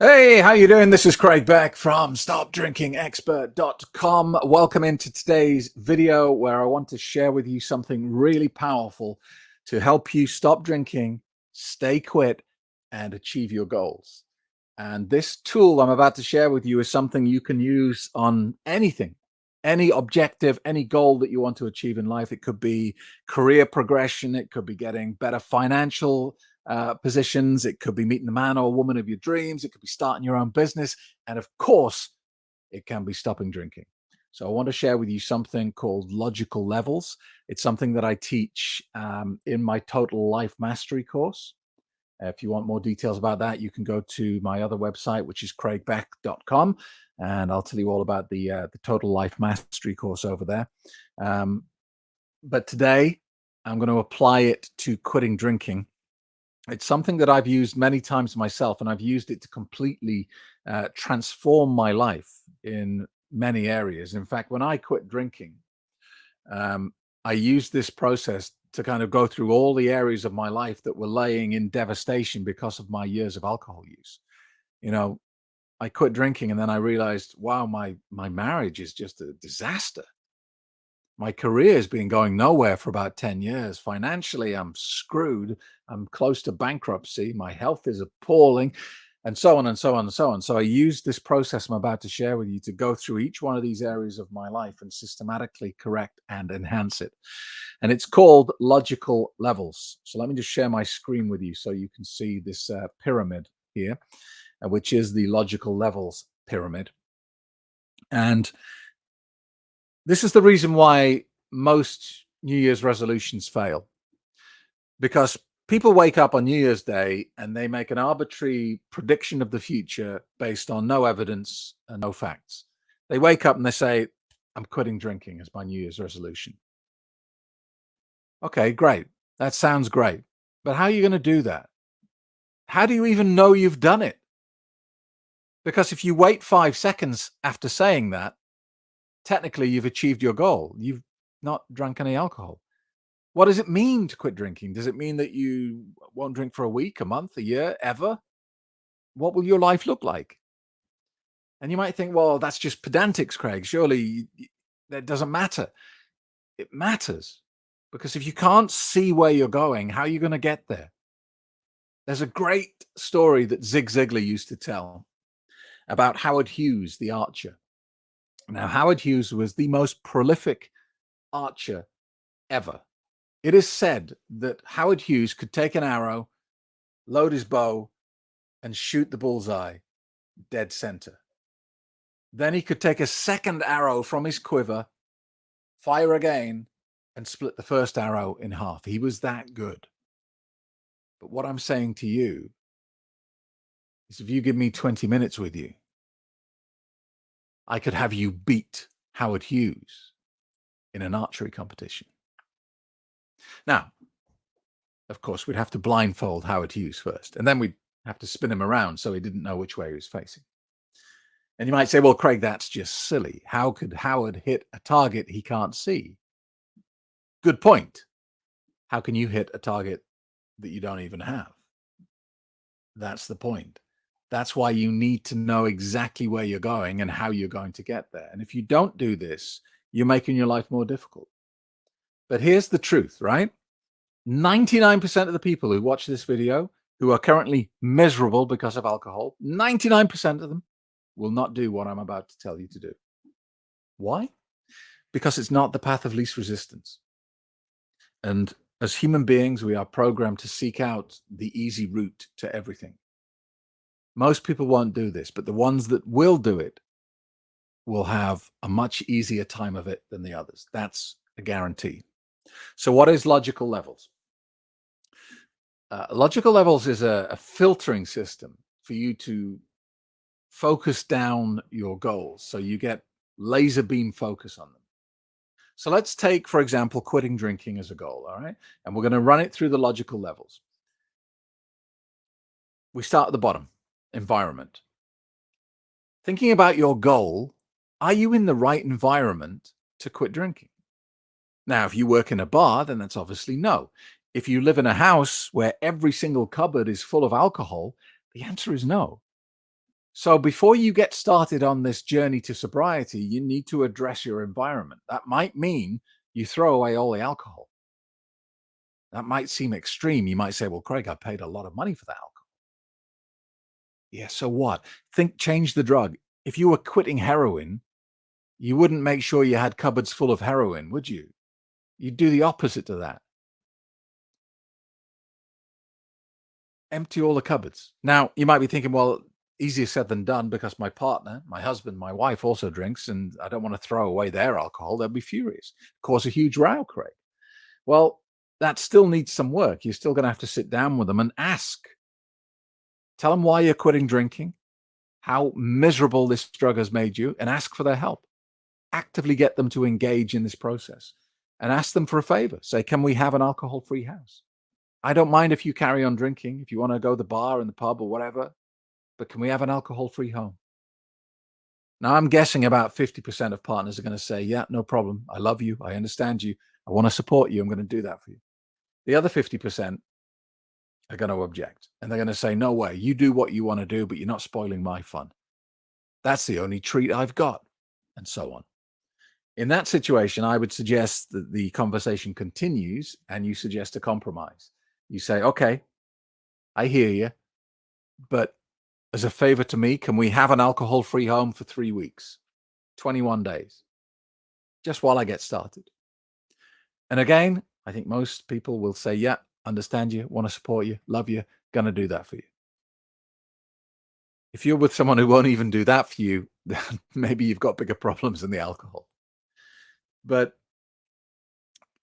Hey, how you doing? This is Craig Beck from StopDrinkingExpert.com. Welcome into today's video where I want to share with you something really powerful to help you stop drinking, stay quit, and achieve your goals. And this tool I'm about to share with you is something you can use on anything, any objective, any goal that you want to achieve in life. It could be career progression, it could be getting better financial positions, it could be meeting the man or woman of your dreams, it could be starting your own business, and of course, it can be stopping drinking. So, I want to share with you something called logical levels. It's something that I teach in my Total Life Mastery course. If you want more details about that, you can go to my other website, which is craigbeck.com, and I'll tell you all about the Total Life Mastery course over there. Um, but today, I'm going to apply it to quitting drinking. It's something that I've used many times myself, and I've used it to completely transform my life in many areas. In fact, when I quit drinking, um, I used this process to kind of go through all the areas of my life that were laying in devastation because of my years of alcohol use. You know, I quit drinking, and then I realized, wow, my marriage is just a disaster. My career has been going nowhere for about 10 years. Financially, I'm screwed. I'm close to bankruptcy. My health is appalling, and so on and so on and so on. So I used this process I'm about to share with you to go through each one of these areas of my life and systematically correct and enhance it. And it's called logical levels. So let me just share my screen with you so you can see this pyramid here, which is the logical levels pyramid. And this is the reason why most New Year's resolutions fail, because people wake up on New Year's Day and they make an arbitrary prediction of the future based on no evidence and no facts. They wake up and they say, I'm quitting drinking as my New Year's resolution. Okay, great. That sounds great. But how are you going to do that? How do you even know you've done it? Because if you wait 5 seconds after saying that, technically you've achieved your goal. You've not drunk any alcohol. What does it mean to quit drinking? Does it mean that you won't drink for a week, a month, a year, ever? What will your life look like? And you might think, well, that's just pedantics, Craig. Surely that doesn't matter. It matters, because if you can't see where you're going, how are you going to get there? There's a great story that Zig Ziglar used to tell about Howard Hughes, the archer. Now, Howard Hughes was the most prolific archer ever. It is said that Howard Hughes could take an arrow, load his bow, and shoot the bullseye dead center. Then he could take a second arrow from his quiver, fire again, and split the first arrow in half. He was that good. But what I'm saying to you is, if you give me 20 minutes with you, I could have you beat Howard Hughes in an archery competition. Now, of course, we'd have to blindfold Howard Hughes first, and then we'd have to spin him around so he didn't know which way he was facing. And you might say, well, Craig, that's just silly. How could Howard hit a target he can't see? Good point. How can you hit a target that you don't even have? That's the point. That's why you need to know exactly where you're going and how you're going to get there. And if you don't do this, you're making your life more difficult. But here's the truth, right? 99% of the people who watch this video who are currently miserable because of alcohol, 99% of them will not do what I'm about to tell you to do. Why? Because it's not the path of least resistance. And as human beings, we are programmed to seek out the easy route to everything. Most people won't do this, but the ones that will do it will have a much easier time of it than the others. That's a guarantee. So what is logical levels? Logical levels is a filtering system for you to focus down your goals, so you get laser beam focus on them. So let's take, for example, quitting drinking as a goal, all right? And we're going to run it through the logical levels. We start at the bottom, environment. Thinking about your goal, are you in the right environment to quit drinking? Now, if you work in a bar, then that's obviously no. If you live in a house where every single cupboard is full of alcohol, the answer is no. So before you get started on this journey to sobriety, you need to address your environment. That might mean you throw away all the alcohol. That might seem extreme. You might say, well, Craig, I paid a lot of money for that alcohol. Yeah, so what? Change the drug. If you were quitting heroin, you wouldn't make sure you had cupboards full of heroin, would you? You'd do the opposite to that. Empty all the cupboards. Now, you might be thinking, well, easier said than done because my partner, my husband, my wife also drinks, and I don't want to throw away their alcohol. They'll be furious, cause a huge row, Craig. Well, that still needs some work. You're still going to have to sit down with them and ask. Tell them why you're quitting drinking, how miserable this drug has made you, and ask for their help. Actively get them to engage in this process and ask them for a favor. Say, can we have an alcohol-free house? I don't mind if you carry on drinking, if you want to go to the bar and the pub or whatever, but can we have an alcohol-free home? Now, I'm guessing about 50% of partners are going to say, yeah, no problem. I love you. I understand you. I want to support you. I'm going to do that for you. The other 50% are going to object and they're going to say, no way, you do what you want to do, but you're not spoiling my fun. That's the only treat I've got, and so on. In that situation, I would suggest that the conversation continues and you suggest a compromise. You say, okay, I hear you, but as a favor to me, can we have an alcohol-free home for 3 weeks, 21 days, just while I get started? And again, I think most people will say, yeah, understand you, want to support you, love you, going to do that for you. If you're with someone who won't even do that for you, then maybe you've got bigger problems than the alcohol. But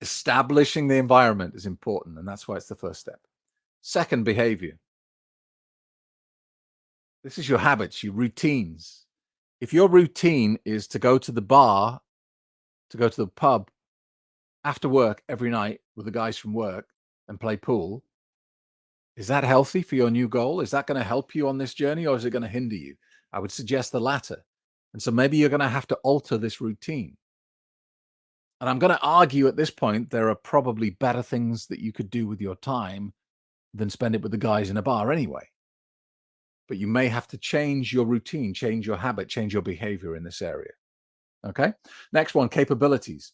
establishing the environment is important, and that's why it's the first step. Second, behavior. This is your habits, your routines. If your routine is to go to the bar, to go to the pub after work every night with the guys from work and play pool, is that healthy for your new goal? Is that going to help you on this journey, or is it going to hinder you? I would suggest the latter. And so maybe you're going to have to alter this routine. And I'm going to argue at this point, there are probably better things that you could do with your time than spend it with the guys in a bar anyway. But you may have to change your routine, change your habit, change your behavior in this area. Okay. Next one, capabilities.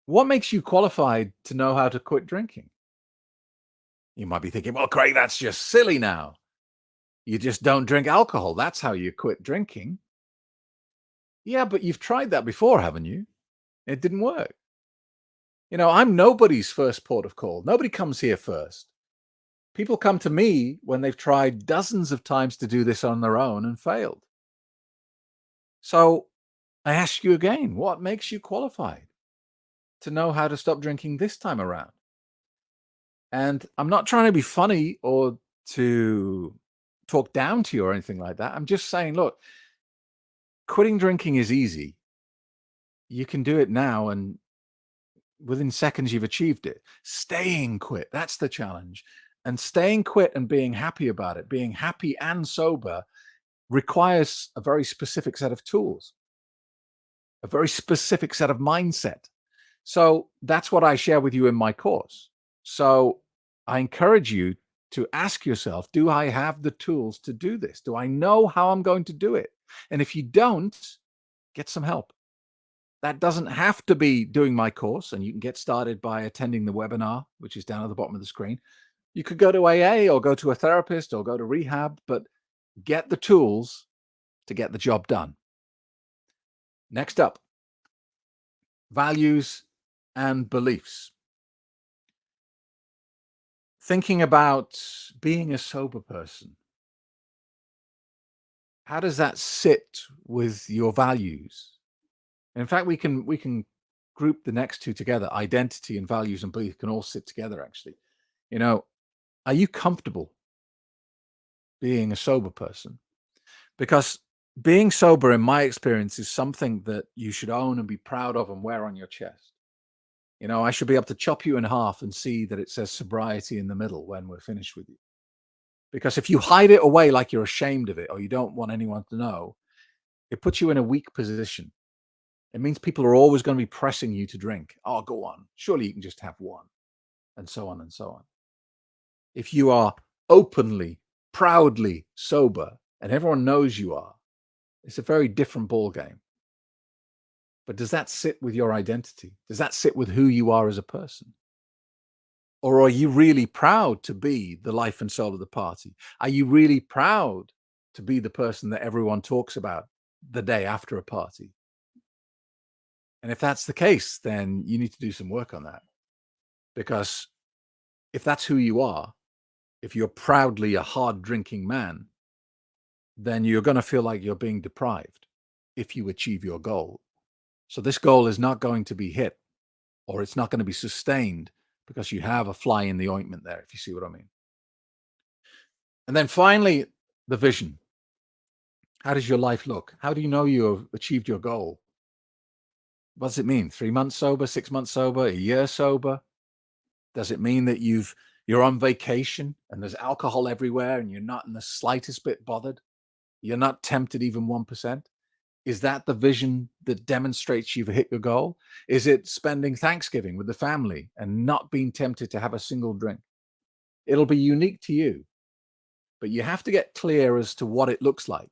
What makes you qualified to know how to quit drinking? You might be thinking, well, Craig, that's just silly now. You just don't drink alcohol. That's how you quit drinking. Yeah, but you've tried that before, haven't you? It didn't work. You know, I'm nobody's first port of call. Nobody comes here first. People come to me when they've tried dozens of times to do this on their own and failed. So I ask you again, what makes you qualified to know how to stop drinking this time around? And I'm not trying to be funny or to talk down to you or anything like that. I'm just saying, look, quitting drinking is easy. You can do it now, and within seconds, you've achieved it. Staying quit, that's the challenge. And staying quit and being happy about it, being happy and sober, requires a very specific set of tools, a very specific set of mindset. So that's what I share with you in my course. So I encourage you to ask yourself, do I have the tools to do this? Do I know how I'm going to do it? And if you don't, get some help. That doesn't have to be doing my course, and you can get started by attending the webinar, which is down at the bottom of the screen. You could go to AA or go to a therapist or go to rehab, but get the tools to get the job done. Next up, values and beliefs. Thinking about being a sober person. How does that sit with your values? In fact, we can group the next two together. Identity and values and belief can all sit together, actually. You know, are you comfortable being a sober person? Because being sober, in my experience, is something that you should own and be proud of and wear on your chest. You know, I should be able to chop you in half and see that it says sobriety in the middle when we're finished with you. Because if you hide it away like you're ashamed of it or you don't want anyone to know, it puts you in a weak position. It means people are always going to be pressing you to drink. Oh, go on. Surely you can just have one, and so on and so on. If you are openly proudly sober and everyone knows you are, it's a very different ball game. But does that sit with your identity? Does that sit with who you are as a person? Or are you really proud to be the life and soul of the party? Are you really proud to be the person that everyone talks about the day after a party? And if that's the case, then you need to do some work on that. Because if that's who you are, if you're proudly a hard drinking man, then you're going to feel like you're being deprived if you achieve your goal. So this goal is not going to be hit, or it's not going to be sustained because you have a fly in the ointment there, if you see what I mean. And then finally, the vision. How does your life look? How do you know you have achieved your goal? What does it mean? 3 months sober, 6 months sober, a year sober? Does it mean that you're on vacation and there's alcohol everywhere and you're not in the slightest bit bothered? You're not tempted even 1%? Is that the vision that demonstrates you've hit your goal? Is it spending Thanksgiving with the family and not being tempted to have a single drink? It'll be unique to you, but you have to get clear as to what it looks like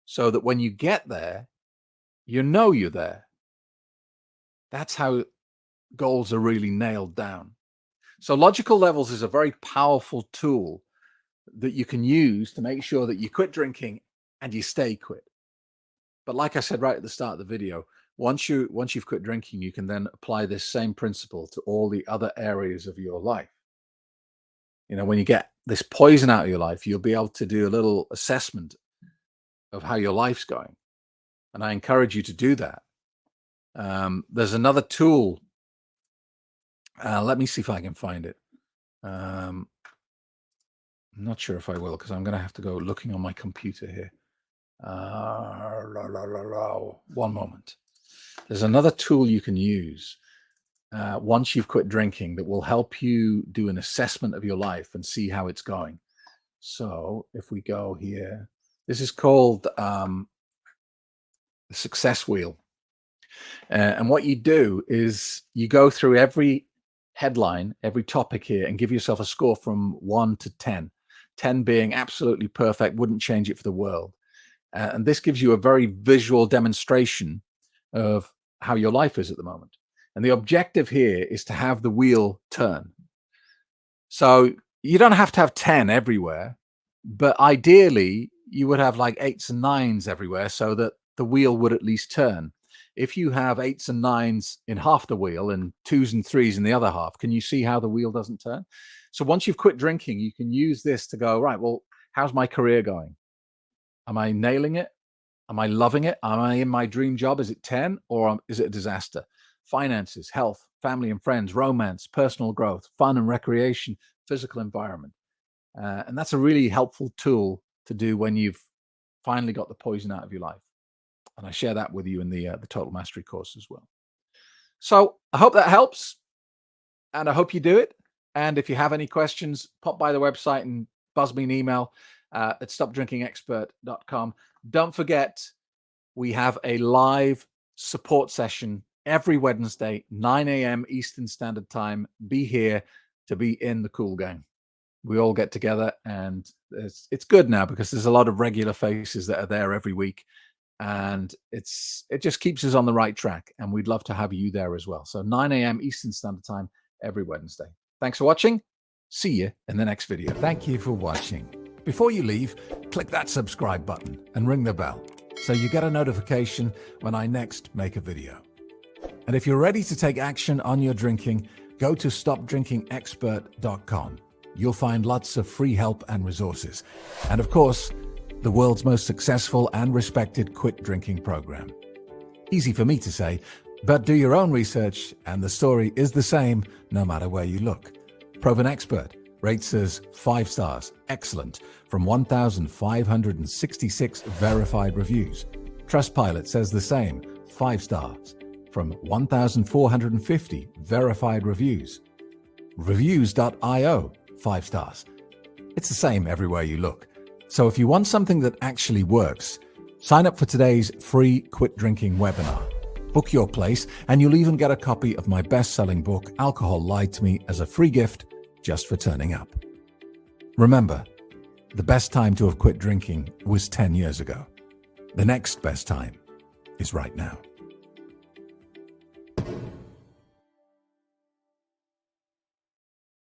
so that when you get there, you know you're there. That's how goals are really nailed down. So logical levels is a very powerful tool that you can use to make sure that you quit drinking and you stay quit. But like I said right at the start of the video, once you've quit drinking, you can then apply this same principle to all the other areas of your life. You know, when you get this poison out of your life, you'll be able to do a little assessment of how your life's going. And I encourage you to do that. There's another tool. Let me see if I can find it. I'm not sure if I will, because I'm going to have to go looking on my computer here. One moment. There's another tool you can use once you've quit drinking that will help you do an assessment of your life and see how it's going. So if we go here, this is called the success wheel. And what you do is you go through every headline, every topic here, and give yourself a score from 1 to 10. 10 being absolutely perfect, wouldn't change it for the world. And this gives you a very visual demonstration of how your life is at the moment. And the objective here is to have the wheel turn. So you don't have to have 10 everywhere, but ideally you would have like 8s and 9s everywhere so that the wheel would at least turn. If you have 8s and 9s in half the wheel and 2s and 3s in the other half, can you see how the wheel doesn't turn? So once you've quit drinking, you can use this to go, right, well, how's my career going? Am I nailing it? Am I loving it? Am I in my dream job? Is it 10 or is it a disaster? Finances, health, family and friends, romance, personal growth, fun and recreation, physical environment. And that's a really helpful tool to do when you've finally got the poison out of your life. And I share that with you in the Total Mastery course as well. So I hope that helps. And I hope you do it. And if you have any questions, pop by the website and buzz me an email at stopdrinkingexpert.com. Don't forget, we have a live support session every Wednesday, 9 a.m. Eastern Standard Time. Be here to be in the cool gang. We all get together, and it's good now because there's a lot of regular faces that are there every week. And it just keeps us on the right track, and we'd love to have you there as well. So 9 a.m. Eastern Standard Time every Wednesday. Thanks for watching. See you in the next video. Thank you for watching. Before you leave, click that subscribe button and ring the bell so you get a notification when I next make a video. And if you're ready to take action on your drinking, go to stopdrinkingexpert.com. You'll find lots of free help and resources. And of course, the world's most successful and respected quit drinking program. Easy for me to say, but do your own research and the story is the same no matter where you look. Proven Expert rates us 5 stars, excellent, from 1,566 verified reviews. Trustpilot says the same, 5 stars, from 1,450 verified reviews. Reviews.io, 5 stars. It's the same everywhere you look. So if you want something that actually works, sign up for today's free quit drinking webinar. Book your place, and you'll even get a copy of my best-selling book, Alcohol Lied to Me, as a free gift just for turning up. Remember, The best time to have quit drinking was 10 years ago. The next best time is right now.